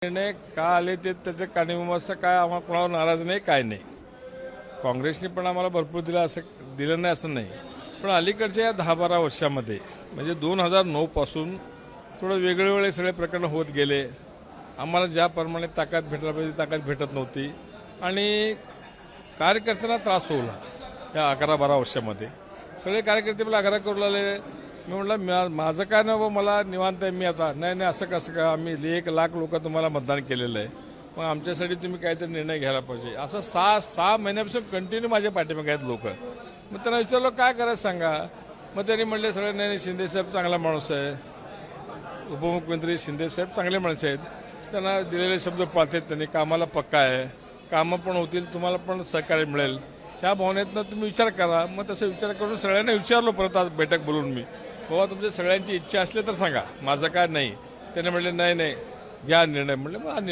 निर्णय का आले ते त्याचं कारणीभूत काय आम्हाला कोणावर नाराज नाही काय नाही. काँग्रेसने पण आम्हाला भरपूर दिलं नाही असं नाही, पण अलीकडच्या या 10-12 वर्षामध्ये म्हणजे 2009 पासून थोडं वेगळे सगळे प्रकरण होत गेले. आम्हाला ज्याप्रमाणे ताकद भेटला पाहिजे ताकद भेटत नव्हती आणि कार्यकर्त्यांना त्रास होऊ लागला. या 11-12 वर्षामध्ये सगळे कार्यकर्ते मला आग्रह करू लागले. मी म्हटलं माझं काय ना मला निवांत आहे, मी आता नाही असं कसं का, आम्ही 1 लाख लोक तुम्हाला मतदान केलेलं आहे, मग आमच्यासाठी तुम्ही काहीतरी निर्णय घ्यायला पाहिजे. असं 6 महिन्यापासून कंटिन्यू माझ्या पाठीमागे आहेत लोक. मग त्यांना विचारलं काय करायचं सांगा. मग त्यांनी म्हटले सगळं नाही शिंदेसाहेब चांगला माणूस आहे, उपमुख्यमंत्री शिंदेसाहेब चांगले माणसं आहेत, त्यांना दिलेले शब्द पाळतात, त्यांनी कामाला पक्का आहे, कामं पण होतील, तुम्हाला पण सहकार्य मिळेल, ह्या भावनेतनं तुम्ही विचार करा. मग तसं विचार करून सगळ्यांना विचारलो परत आज बैठक बोलून मी, बाबा तुमच्या सगळ्यांची इच्छा असली तर सांगा, माझं काय नाही. त्याने म्हटले नाही घ्या निर्णय. म्हटलं मग